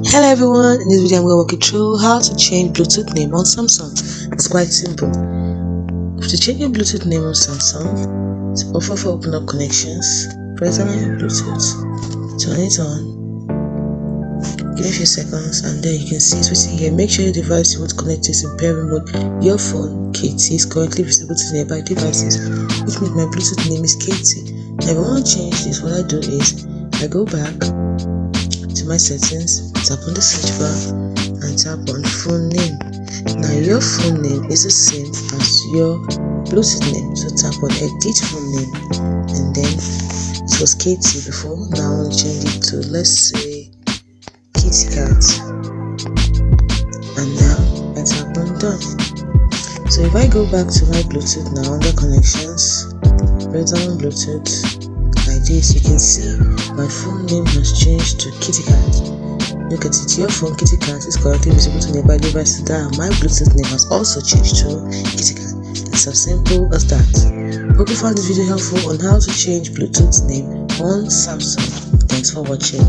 Hello everyone, in this video I'm going to walk you through how to change Bluetooth name on Samsung. It's quite simple. To change your Bluetooth name on Samsung, it's offer for open up connections, press on your Bluetooth, turn it on, give it a few seconds, and then you can see it's written here. Make sure your device you want to connect is in pairing mode. Your phone, KT, is currently visible to nearby devices, which means my Bluetooth name is KT. Now if I want to change this, what I do is I go back to my settings, tap on the search bar and tap on phone name. Now your phone name is the same as your Bluetooth name, so tap on edit phone name, and then it was KT before. Now I want to change it to, let's say, Kitty Cat, and now I tap on done. So if I go back to my Bluetooth now under connections, press on Bluetooth like this, you can see my phone name has changed to Kitty Cat. Look at it, your phone Kitty Cat is currently visible to nearby devices. That my Bluetooth name has also changed to Kitty Cat. It's as simple as that. Hope you found this video helpful on how to change Bluetooth name on Samsung. Thanks for watching.